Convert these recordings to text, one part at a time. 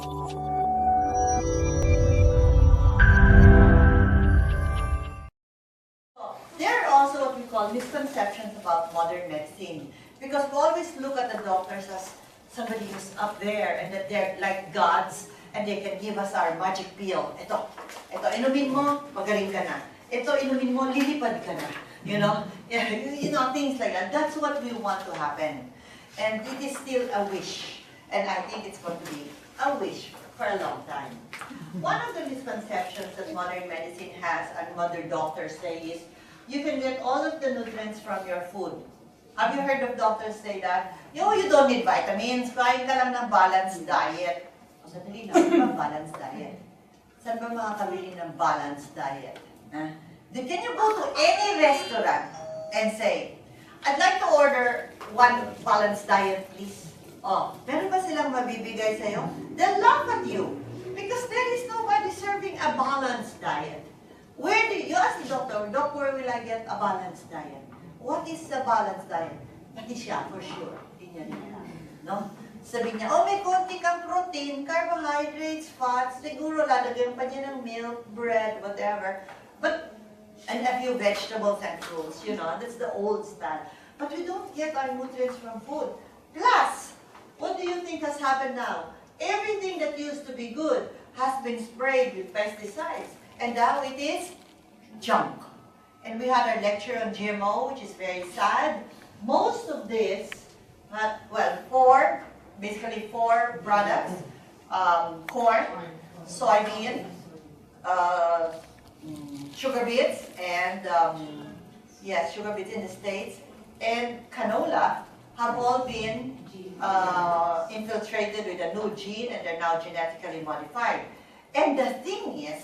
There are also what we call misconceptions about modern medicine, because we always look at the doctors as somebody who's up there and that they're like gods and they can give us our magic pill. Ito, inumin mo, magaling ka na. Ito, inumin mo, lilipad ka na. You know, things like that. That's what we want to happen. And it is still a wish. And I think it's going to be a wish for a long time. One of the misconceptions that modern medicine has and modern doctors say is, you can get all of the nutrients from your food. Have you heard of doctors say that? You don't need vitamins, kain ka lang ng balanced diet. O sadali lang, ano ba balanced diet? Saan ba makakabili ng balanced diet? Can you go to any restaurant and say, I'd like to order one balanced diet, please? Oh, meron ba silang mabibigay sa'yo? They'll laugh at you because there is nobody serving a balanced diet. Where do you ask the doctor, Doc, where will I get a balanced diet? What is a balanced diet? Pati siya, for sure. Hindi niya nila. No? Sabi niya, oh, may konti kang protein, carbohydrates, fats, siguro lalagyan pa niya ng milk, bread, whatever. And a few vegetables and fruits, that's the old style. But we don't get our nutrients from food. Plus, what do you think has happened now? Everything that used to be good has been sprayed with pesticides. And now it is junk. And we had our lecture on GMO, which is very sad. Most of this, basically four products, corn, soybean, sugar beets, and sugar beets in the States, and canola have all been infiltrated with a new gene, and they're now genetically modified. And the thing is,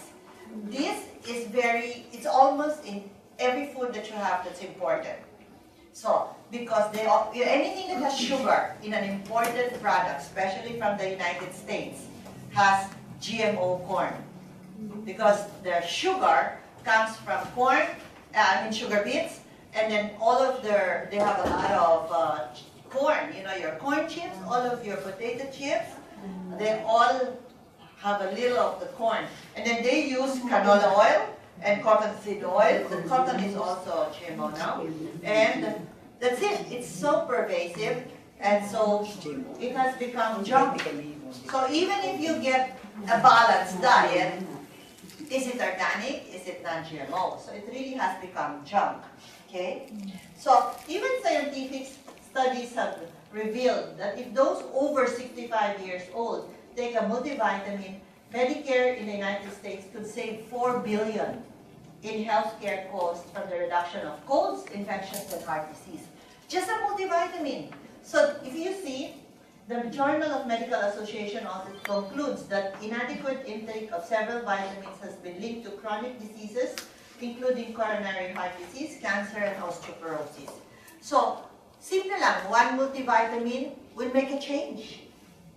this is it's almost in every food that you have that's imported. So, because anything that has sugar in an imported product, especially from the United States, has GMO corn. Because their sugar comes from corn, sugar beets, and then they have a lot of corn, your corn chips, all of your potato chips, they all have a little of the corn. And then they use canola oil and cottonseed oil. The cotton is also GMO now. And that's it. It's so pervasive. And so it has become junk. So even if you get a balanced diet, is it organic? Is it non-GMO? So it really has become junk. Okay? So even scientific studies have revealed that if those over 65 years old take a multivitamin, Medicare in the United States could save $4 billion in healthcare costs from the reduction of colds, infections, and heart disease. Just a multivitamin. So if you see, the Journal of Medical Association also concludes that inadequate intake of several vitamins has been linked to chronic diseases, including coronary heart disease, cancer, and osteoporosis. So, simple lang, one multivitamin will make a change,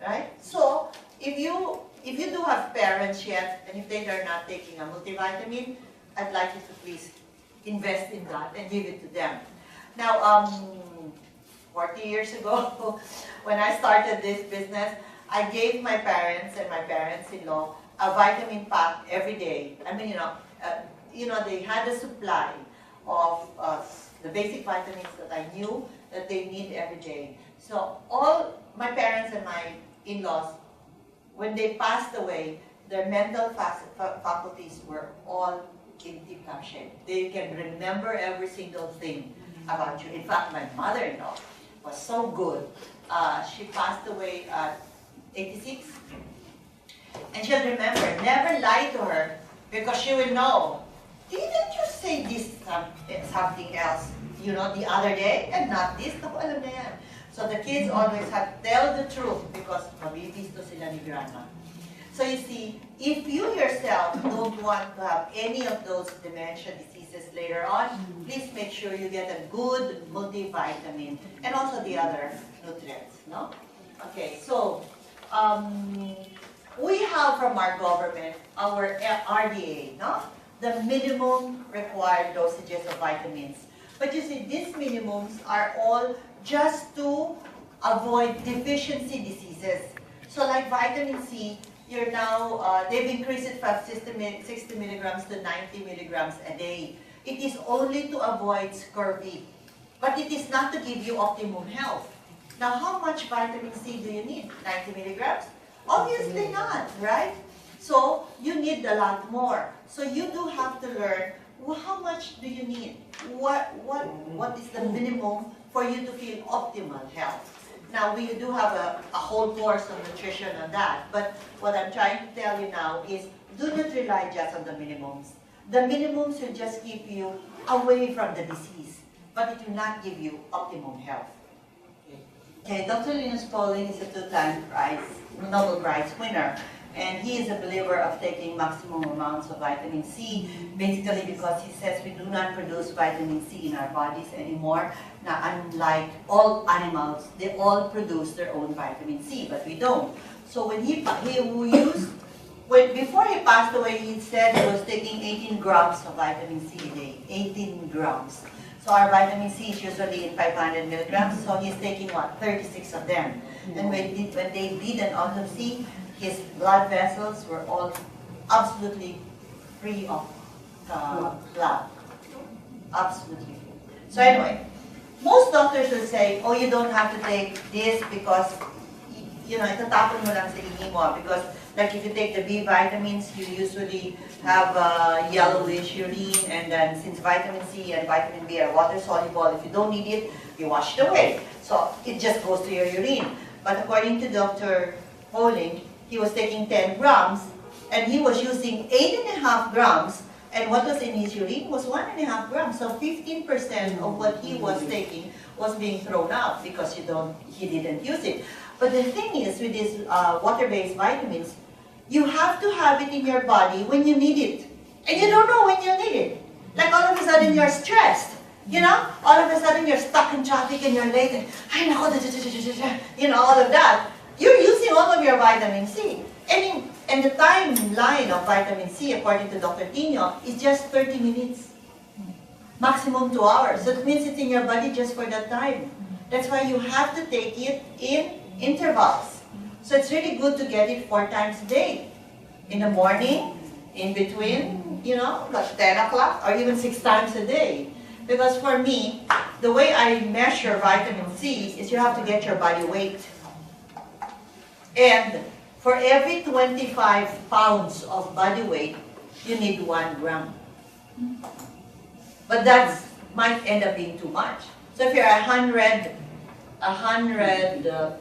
right? So, if you do have parents yet, and if they are not taking a multivitamin, I'd like you to please invest in that and give it to them. Now, 40 years ago, when I started this business, I gave my parents and my parents-in-law a vitamin pack every day. I mean, they had a supply of the basic vitamins that I knew that they need every day. So all my parents and my in-laws, when they passed away, their mental faculties were all in tip-top shape. They can remember every single thing about you. In fact, my mother-in-law was so good. She passed away at 86. And she'll remember, never lie to her because she will know, didn't you say this something else, the other day and not this? Naku, alam na yan. So the kids always have to tell the truth because mabibisto sila ni grandma. So you see, if you yourself don't want to have any of those dementia diseases later on, please make sure you get a good multivitamin and also the other nutrients, no? Okay, so we have from our government our RDA, no? The minimum required dosages of vitamins. But you see, these minimums are all just to avoid deficiency diseases. So like vitamin C, you're now, they've increased it from 60 milligrams to 90 milligrams a day. It is only to avoid scurvy, but it is not to give you optimum health. Now, how much vitamin C do you need? 90 milligrams? Obviously not, right? So, you need a lot more. So, you do have to learn, well, how much do you need? What is the minimum for you to feel optimal health? Now, we do have a whole course on nutrition on that, but what I'm trying to tell you now is, do not rely just on the minimums. The minimums will just keep you away from the disease, but it will not give you optimum health. Okay, Dr. Linus Pauling is a two-time Nobel Prize winner, and he is a believer of taking maximum amounts of vitamin C, basically because he says we do not produce vitamin C in our bodies anymore. Now, unlike all animals, they all produce their own vitamin C, but we don't. So when before he passed away, he said he was taking 18 grams of vitamin C a day, 18 grams. So our vitamin C is usually in 500 milligrams, so he's taking, what, 36 of them. And when they did an autopsy, his blood vessels were all absolutely free of blood. Absolutely free. So anyway, most doctors will say, oh, you don't have to take this because, itatapon mo lang sa ihi mo. Because, like if you take the B vitamins, you usually have yellowish urine, and then since vitamin C and vitamin B are water soluble, if you don't need it, you wash it away. So it just goes to your urine. But according to Dr. Pauling, he was taking 10 grams, and he was using 8.5 grams, and what was in his urine was 1.5 grams. So 15% of what he was taking was being thrown out because he didn't use it. But the thing is, with these water-based vitamins, you have to have it in your body when you need it. And you don't know when you need it. Like all of a sudden you're stressed. All of a sudden you're stuck in traffic and you're late and, all of that. You're using all of your vitamin C. And the timeline of vitamin C, according to Dr. Tino, is just 30 minutes. Maximum 2 hours. So it means it's in your body just for that time. That's why you have to take it in intervals. So it's really good to get it 4 times a day. In the morning, in between, like 10 o'clock, or even 6 times a day. Because for me, the way I measure vitamin C is you have to get your body weight. And for every 25 pounds of body weight, you need 1 gram. But that might end up being too much. So if you're 100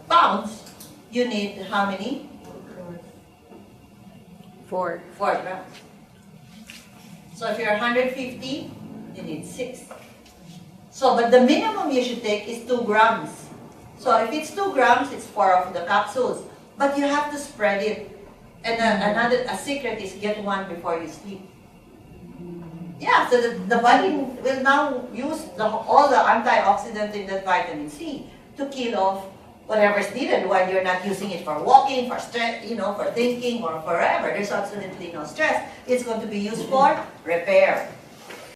pounds, you need how many? 4. 4 grams. So if you're 150, you need 6. So, but the minimum you should take is 2 grams. So if it's 2 grams, it's 4 of the capsules. But you have to spread it. And a secret is get 1 before you sleep. Yeah, so the body will now use all the antioxidant in that vitamin C to kill off whatever's needed while you're not using it for walking, for stress, for thinking, or forever. There's absolutely no stress. It's going to be used for repair.